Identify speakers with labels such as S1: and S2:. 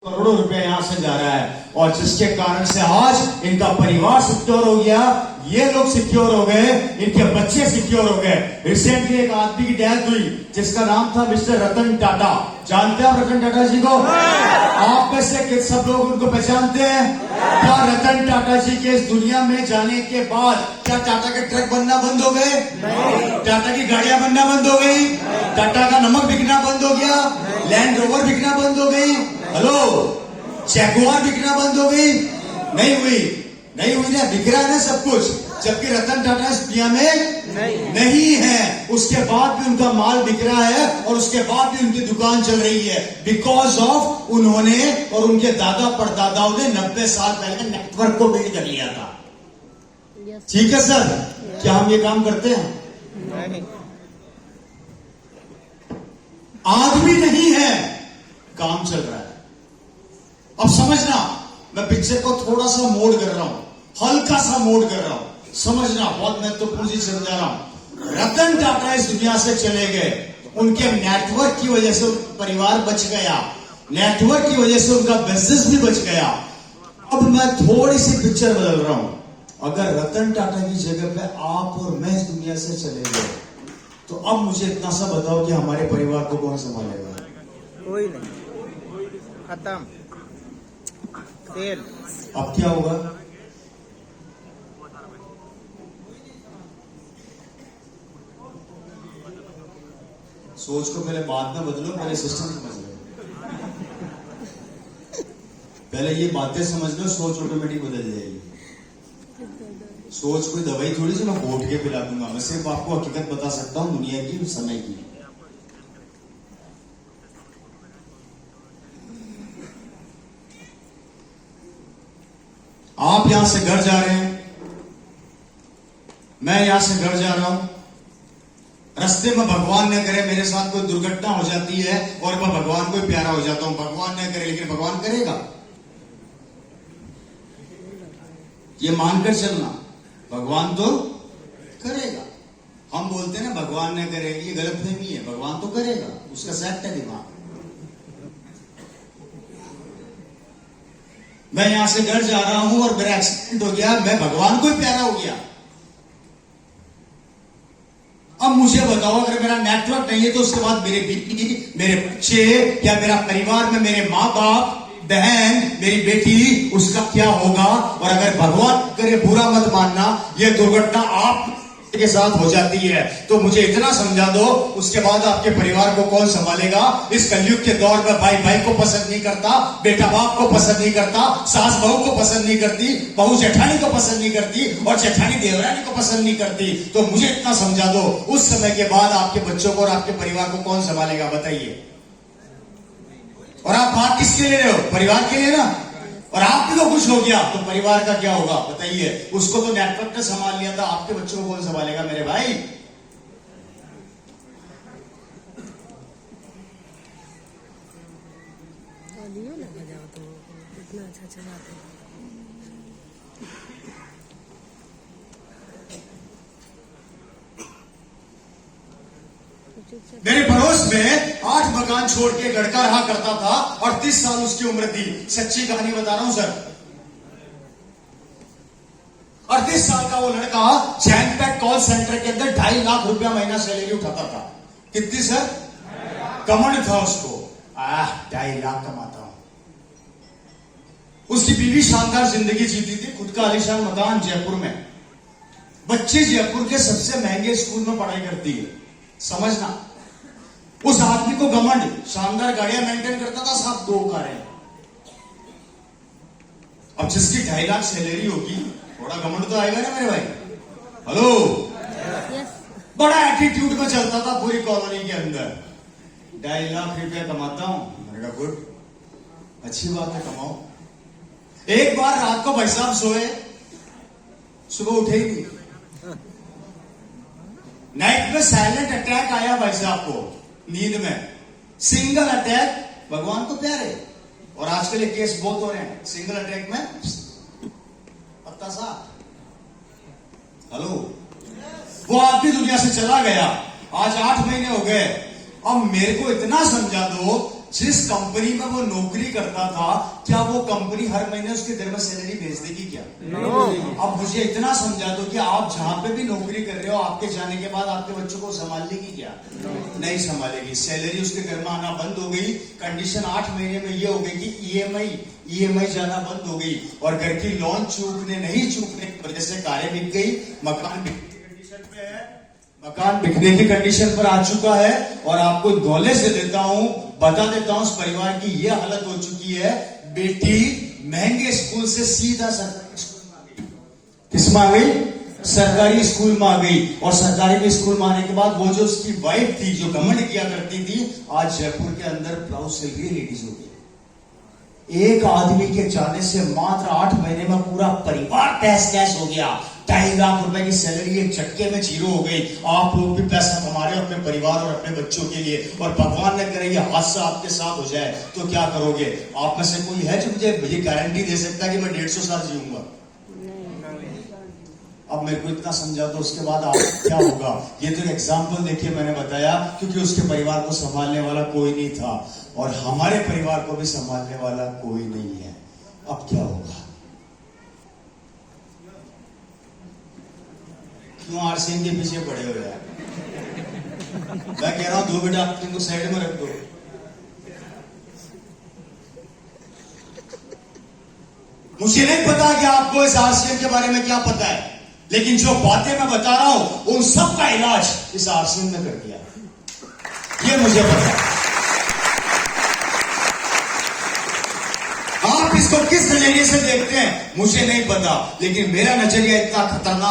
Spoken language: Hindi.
S1: करोड़ों रुपए यहां से जा रहा है और जिसके कारण से आज इनका परिवार सिक्योर हो गया, ये लोग सिक्योर हो गए, इनके बच्चे सिक्योर हो गए। रिसेंटली एक आदमी की डेथ हुई जिसका नाम था मिस्टर रतन टाटा। जानते हैं आप रतन टाटा जी को? आप में से सब लोग उनको पहचानते हैं? क्या रतन टाटा जी के इस दुनिया में जाने के बाद क्या टाटा के ट्रक बनना बंद हो गए? टाटा की गाड़ियां बनना बंद हो गई? टाटा का नमक बिकना बंद हो गया? लैंड रोवर बिकना बंद हो गई? हेलो, जैगुआर बिकना बंद हो गई? नहीं हुई ना, बिक रहा है ना सब कुछ। जबकि रतन टाटा इस दुनिया में नहीं है, उसके बाद भी उनका माल बिक रहा है और उसके बाद भी उनकी दुकान चल रही है। बिकॉज ऑफ उन्होंने और उनके दादा परदादाओं ने 90 साल पहले नेटवर्क को बिल्ड कर लिया था। ठीक है सर, क्या हम ये काम करते हैं? आदमी नहीं है, काम चल रहा है। अब समझना, मैं पिक्चर को थोड़ा सा मोड़ कर रहा हूं, हल्का सा मोड़ कर रहा हूं, समझना, बहुत महत्वपूर्ण चीज समझा रहा हूं। रतन टाटा इस दुनिया से चले गए, उनके नेटवर्क की वजह से परिवार बच गया, नेटवर्क की वजह से उनका बिजनेस भी बच गया। अब मैं थोड़ी सी पिक्चर बदल रहा हूं। अगर रतन टाटा की जगह पे आप और मैं इस दुनिया से चले गए, तो अब मुझे इतना सा बताओ कि हमारे परिवार को कौन संभालेगा?
S2: कोई नहीं, खत्म, तेल।
S1: अब क्या होगा? सोच को पहले बाद में बदलो, पहले सिस्टम समझ लो। पहले ये बातें समझ लो, सोच ऑटोमेटिक बदल जाएगी। सोच कोई दवाई थोड़ी सी मैं घोट के पिला दूंगा, मैं सिर्फ आपको हकीकत बता सकता हूं दुनिया की, समय की। आप यहां से घर जा रहे हैं, मैं यहां से घर जा रहा हूं, रास्ते में भगवान न करे मेरे साथ कोई दुर्घटना हो जाती है और मैं भगवान को ही प्यारा हो जाता हूं। भगवान न करे, लेकिन भगवान करेगा, ये मानकर चलना, भगवान तो करेगा। हम बोलते हैं ना भगवान न करे, ये गलतफहमी है, भगवान तो करेगा, उसका सेट है दिमाग। मैं यहां से घर जा रहा हूं और मेरा एक्सीडेंट हो गया, मैं भगवान को ही प्यारा हो गया। अब मुझे बताओ, अगर मेरा नेटवर्क नहीं है तो उसके बाद मेरे बीवी, मेरे बच्चे या मेरा परिवार में मेरे माँ बाप, बहन, मेरी बेटी, उसका क्या होगा? और अगर भगवान करे, बुरा मत मानना, यह दुर्घटना आप के साथ हो जाती है तो मुझे इतना समझा दो, उसके बाद आपके परिवार को कौन संभालेगा? इस कलयुग के दौर में भाई भाई को पसंद नहीं करता, बेटा बाप को पसंद नहीं करता, सास बहू को पसंद नहीं करती, बहू जेठानी को पसंद नहीं करती और जेठानी देवरानी को पसंद नहीं करती। तो मुझे इतना समझा दो, उस समय के बाद आपके बच्चों को और आपके परिवार को कौन संभालेगा? बताइए। और आप बात किसके ले रहे हो? परिवार के लिए ना। और आप भी तो कुछ हो गया तो परिवार का क्या होगा? बताइए। उसको तो नेटवर्क ने संभाल लिया था, आपके बच्चों को कौन संभालेगा मेरे भाई?
S3: इतना अच्छा चलाते हैं।
S1: मेरे पड़ोस में 8 मकान छोड़ के लड़का रहा करता था और 30 साल उसकी उम्र थी। सच्ची कहानी बता रहा हूं सर। 38 साल का वो लड़का जैनपैक कॉल सेंटर के अंदर 2.5 लाख रुपया महीना सैलरी उठाता था। कितनी सर? कमांड था उसको, 2.5 लाख कमाता हूं। उसकी बीवी शानदार जिंदगी जीती थी, खुद का आलीशान मकान जयपुर में, बच्चे जयपुर के सबसे महंगे स्कूल में पढ़ाई करती है। समझना, उस आदमी को घमंड, शानदार गाड़ियां मेंटेन करता था, साथ 2 कारें। अब जिसकी 2.5 लाख सैलरी होगी, थोड़ा घमंड तो आएगा ना मेरे भाई? हेलो, बड़ा एटीट्यूड में चलता था पूरी कॉलोनी के अंदर। 2.5 लाख रुपया कमाता हूं, मैंने कहा गुड, अच्छी बात है, कमाओ। एक बार रात को भाई साहब सोए, सुबह उठे ही नहीं। नाइट में साइलेंट अटैक आया भाई साहब को, नींद में सिंगल अटैक। भगवान तो प्यारे, और आजकल ये केस बहुत हो रहे हैं, सिंगल अटैक में पत्ता साफ। हेलो, वो आदमी दुनिया से चला गया, आज 8 महीने हो गए। अब मेरे को इतना समझा दो जिस कंपनी में वो नौकरी करता था, क्या वो कंपनी हर महीने उसके घर में सैलरी भेज देगी क्या? अब मुझे इतना समझा दो कि आप जहां पे भी नौकरी कर रहे हो, आपके जाने के बाद आपके बच्चों को संभाल लेगी क्या? नहीं संभालेगी। सैलरी उसके घर में आना बंद हो गई। कंडीशन 8 महीने में ये हो गई कि ईएमआई जाना बंद हो गई, और घर की लोन नहीं चूकने की वजह से कारें बिक गई, मकान बिकने की कंडीशन पे है, मकान बिकने की कंडीशन पर आ चुका है। और आपको दौले से बता देता हूं, उस परिवार की ये हालत हो चुकी है, बेटी महंगे स्कूल से सीधा सरकारी स्कूल में आ गई। किसमें आ गई? सरकारी स्कूल में आ गई। और सरकारी स्कूल में आने के बाद वो जो उसकी वाइफ थी, जो घमंड किया करती थी, आज जयपुर के अंदर ब्लाउज सिल रही लेडीज हो गई। एक आदमी के जाने से मात्र 8 महीने में पूरा परिवार तहस नहस हो गया। 2.5 लाख रुपए की सैलरी एक झटके में जीरो हो गई। आप लोग भी पैसा कमा रहे हो अपने परिवार और अपने बच्चों के लिए, और भगवान न करे ये हादसा आपके साथ हो जाए तो क्या करोगे? आप में से कोई है जो मुझे ये गारंटी दे सकता है कि मैं 150 साल जीऊंगा? अब मेरे को इतना समझा तो उसके बाद आप क्या होगा? ये तो एग्जाम्पल देखिए मैंने बताया, क्योंकि उसके परिवार को संभालने वाला कोई नहीं था, और हमारे परिवार को भी संभालने वाला कोई नहीं है। अब क्या होगा? क्यों आरसीएम के पीछे पड़े हो यार? मैं कह रहा हूं 2 बेटा आप इनको साइड में रख दो। मुझे नहीं पता कि आपको इस आरसीएम के बारे में क्या पता है, लेकिन जो बातें मैं बता रहा हूं उन सब का इलाज इस आरसीएम ने कर दिया, ये मुझे पता है। आप इसको किस नजरिए से देखते हैं मुझे नहीं पता, लेकिन मेरा नजरिया इतना खतरनाक